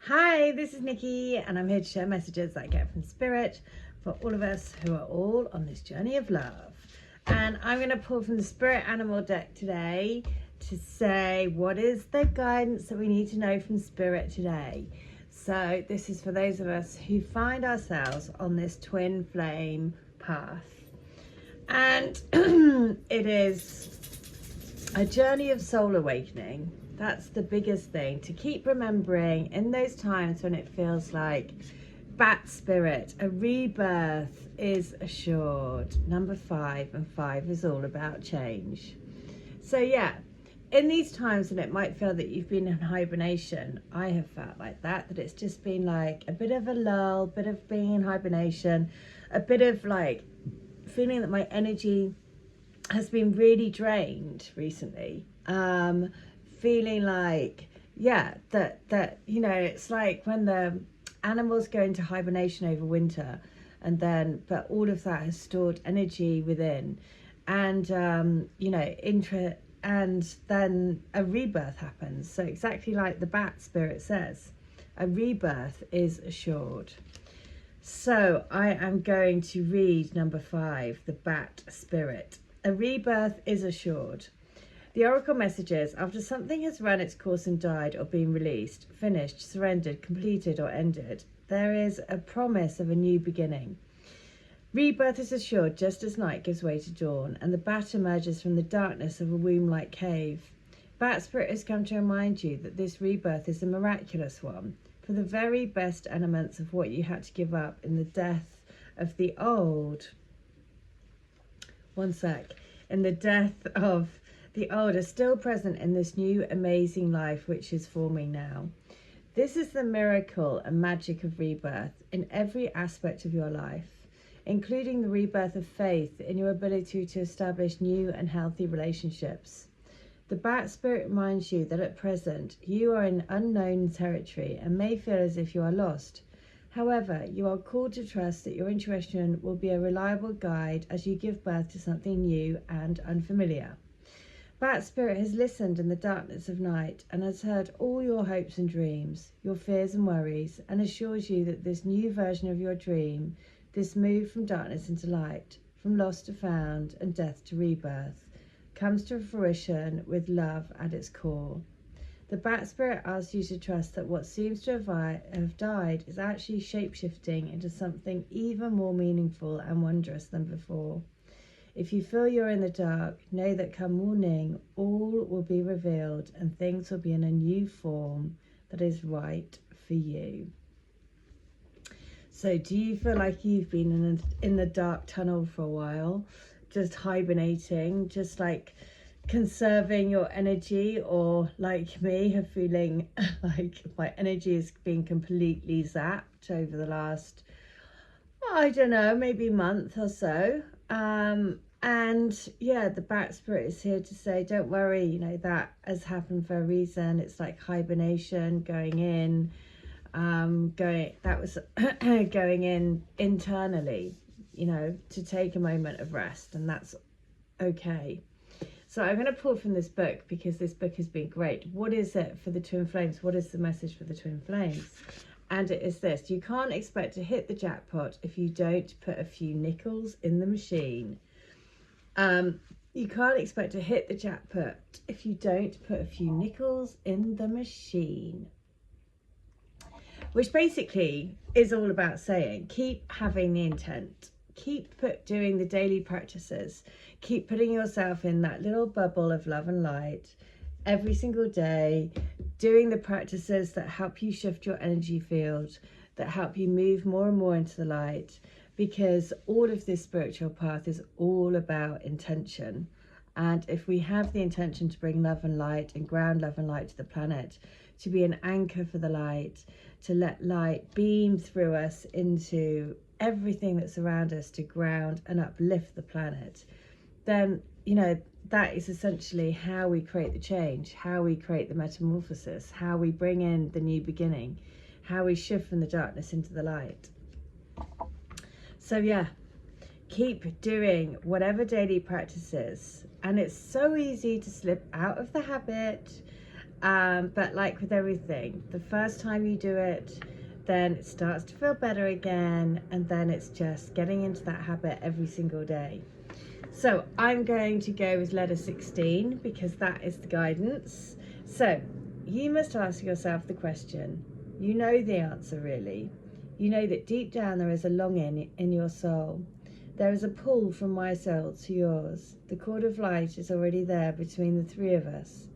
Hi, this is Nikki, and I'm here to share messages that I get from Spirit for all of us who are all on this journey of love. And I'm going to pull from the Spirit Animal deck today to say what is the guidance that we need to know from Spirit today. So this is for those of us who find ourselves on this twin flame path. And it is a journey of soul awakening. That's the biggest thing to keep remembering in those times when it feels like bat spirit, a rebirth is assured. Number 5, and 5 is all about change. So yeah, in these times when it might feel that you've been in hibernation, I have felt like that it's just been like a bit of a lull, bit of being in hibernation, a bit of like feeling that my energy has been really drained recently. Feeling like, yeah, that you know, it's like when the animals go into hibernation over winter, and then but all of that has stored energy within, and you know, and then a rebirth happens. So exactly like the bat spirit says, a rebirth is assured. So I am going to read number 5, the bat spirit. A rebirth is assured. The oracle messages: after something has run its course and died or been released, finished, surrendered, completed or ended, there is a promise of a new beginning. Rebirth is assured just as night gives way to dawn and the bat emerges from the darkness of a womb-like cave. Bat spirit has come to remind you that this rebirth is a miraculous one, for the very best elements of what you had to give up in the death of the old. In the death of the old are still present in this new amazing life which is forming now. This is the miracle and magic of rebirth in every aspect of your life, including the rebirth of faith in your ability to establish new and healthy relationships. The bat spirit reminds you that at present you are in unknown territory and may feel as if you are lost. However, you are called to trust that your intuition will be a reliable guide as you give birth to something new and unfamiliar. Bat spirit has listened in the darkness of night and has heard all your hopes and dreams, your fears and worries, and assures you that this new version of your dream, this move from darkness into light, from lost to found and death to rebirth, comes to fruition with love at its core. The bat spirit asks you to trust that what seems to have died is actually shape-shifting into something even more meaningful and wondrous than before. If you feel you're in the dark, know that come morning, all will be revealed and things will be in a new form that is right for you. So do you feel like you've been in the dark tunnel for a while, just hibernating, just like conserving your energy, or like me, have feeling like my energy is being completely zapped over the last, I don't know, maybe month or so. And yeah, the bat spirit is here to say, don't worry, you know, that has happened for a reason. It's like hibernation going in, that was going in internally, you know, to take a moment of rest, and that's okay. So I'm going to pull from this book because this book has been great. What is it for the twin flames? What is the message for the twin flames? And it is this: you can't expect to hit the jackpot if you don't put a few nickels in the machine. You can't expect to hit the jackpot if you don't put a few nickels in the machine. Which basically is all about saying, keep having the intent. Keep doing the daily practices. Keep putting yourself in that little bubble of love and light every single day, doing the practices that help you shift your energy field, that help you move more and more into the light, because all of this spiritual path is all about intention. And if we have the intention to bring love and light and ground love and light to the planet, to be an anchor for the light, to let light beam through us into everything that's around us to ground and uplift the planet, then, you know, that is essentially how we create the change, how we create the metamorphosis, how we bring in the new beginning, how we shift from the darkness into the light. So yeah, keep doing whatever daily practices. And it's so easy to slip out of the habit But like with everything, the first time you do it, then it starts to feel better again, and then it's just getting into that habit every single day. So I'm going to go with letter 16 because that is the guidance. So you must ask yourself the question. You know the answer, really. You know that deep down there is a longing in your soul. There is a pull from my soul to yours. The cord of light is already there between the three of us.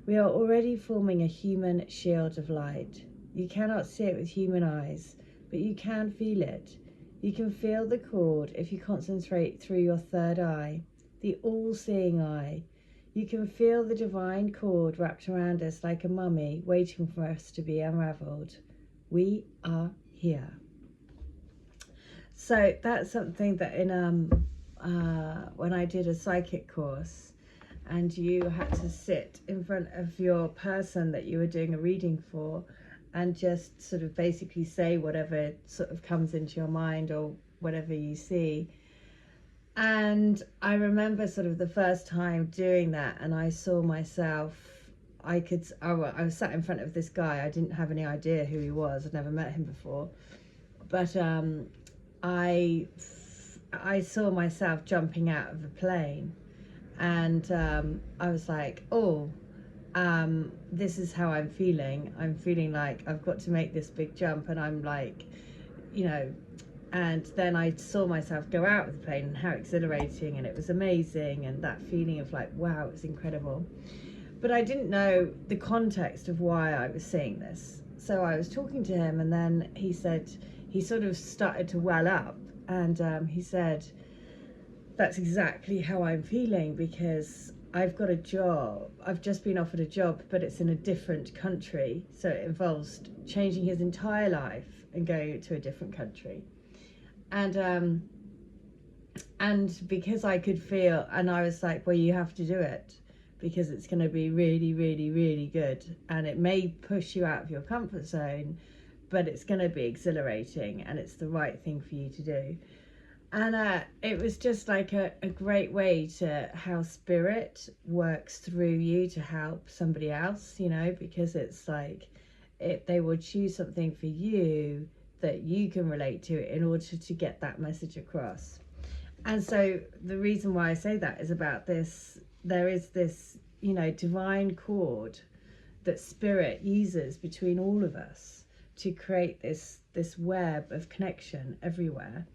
We are already forming a human shield of light. You cannot see it with human eyes, but you can feel it. You can feel the cord if you concentrate through your third eye, the all-seeing eye. You can feel the divine cord wrapped around us like a mummy, waiting for us to be unraveled. We are here. So that's something that in when I did a psychic course, and you had to sit in front of your person that you were doing a reading for, and just sort of basically say whatever sort of comes into your mind or whatever you see. And I remember sort of the first time doing that, and I saw myself, I was sat in front of this guy. I didn't have any idea who he was. I'd never met him before. But I saw myself jumping out of a plane, and I was like, oh, this is how I'm feeling. I'm feeling like I've got to make this big jump, and I'm like, you know, and then I saw myself go out of the plane, and how exhilarating, and it was amazing, and that feeling of like, wow, it was incredible. But I didn't know the context of why I was seeing this. So I was talking to him, and then he said, he sort of started to well up, and he said, that's exactly how I'm feeling, because I've got a job. I've just been offered a job, but it's in a different country. So it involves changing his entire life and going to a different country. And because I could feel, and I was like, well, you have to do it, because it's going to be really, really, really good. And it may push you out of your comfort zone, but it's going to be exhilarating, and it's the right thing for you to do. And it was just like a great way to how spirit works through you to help somebody else, you know, because it's like they will choose something for you that you can relate to in order to get that message across. And so the reason why I say that is about this. There is this, you know, divine cord that spirit uses between all of us to create this web of connection everywhere.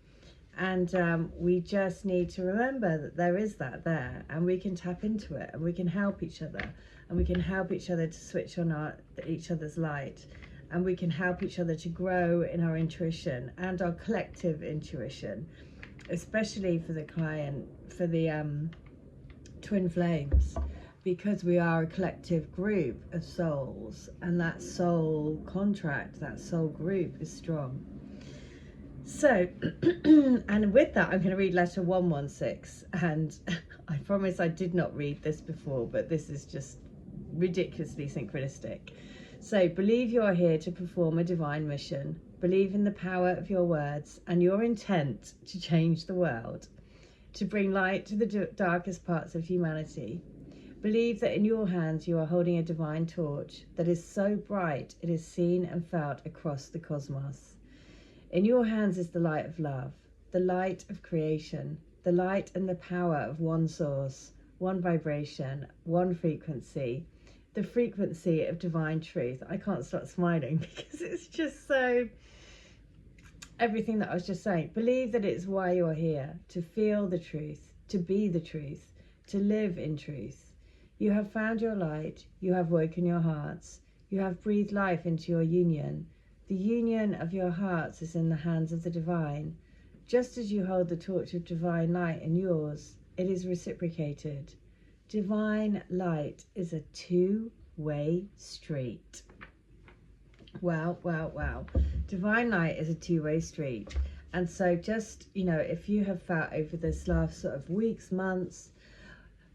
And we just need to remember that there is that there, and we can tap into it, and we can help each other, and we can help each other to switch on each other's light, and we can help each other to grow in our intuition and our collective intuition, especially for the client, for the twin flames, because we are a collective group of souls, and that soul contract, that soul group is strong. So, and with that, I'm going to read letter 116, and I promise I did not read this before, but this is just ridiculously synchronistic. So, believe you are here to perform a divine mission. Believe in the power of your words and your intent to change the world, to bring light to the darkest parts of humanity. Believe that in your hands you are holding a divine torch that is so bright it is seen and felt across the cosmos. In your hands is the light of love, the light of creation, the light and the power of one source, one vibration, one frequency, the frequency of divine truth. I can't stop smiling because it's just so, everything that I was just saying. Believe that it's why you're here, to feel the truth, to be the truth, to live in truth. You have found your light, you have woken your hearts, you have breathed life into your union. The union of your hearts is in the hands of the divine. Just as you hold the torch of divine light in yours, it is reciprocated. Divine light is a two-way street. Wow, wow, wow. Divine light is a two-way street. And so just, you know, if you have felt over this last sort of weeks, months,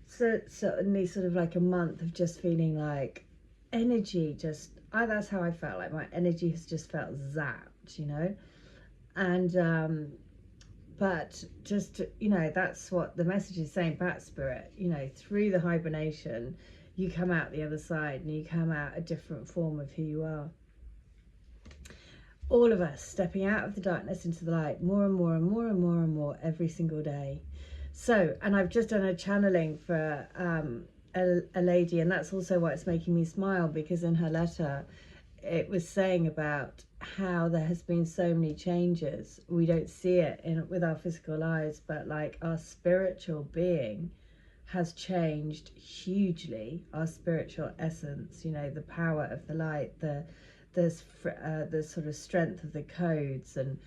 certainly sort of like a month of just feeling like energy just, that's how I felt, like my energy has just felt zapped, you know. And but just, you know, that's what the message is saying about spirit, you know, through the hibernation you come out the other side and you come out a different form of who you are. All of us stepping out of the darkness into the light more and more and more and more and more every single day. So, and I've just done a channeling for a lady, and that's also why it's making me smile, because in her letter it was saying about how there has been so many changes. We don't see it with our physical eyes, but like our spiritual being has changed hugely. Our spiritual essence, you know, the power of the light, the sort of strength of the codes and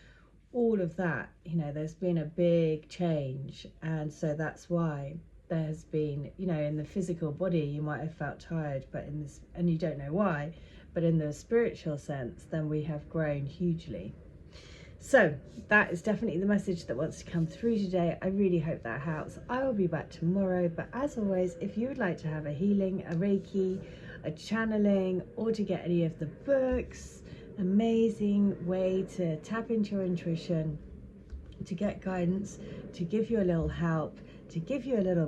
all of that, you know, there's been a big change. And so that's why there has been, you know, in the physical body you might have felt tired, but in this, and you don't know why, but in the spiritual sense, then we have grown hugely. So that is definitely the message that wants to come through today. I really hope that helps. I will be back tomorrow, but as always, if you would like to have a healing, a Reiki, a channeling, or to get any of the books, amazing way to tap into your intuition, to get guidance, to give you a little help, to give you a little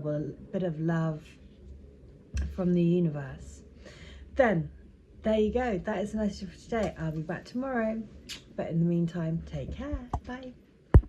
bit of love from the universe, then there you go. That is the message for today. I'll be back tomorrow, but in the meantime, take care. Bye.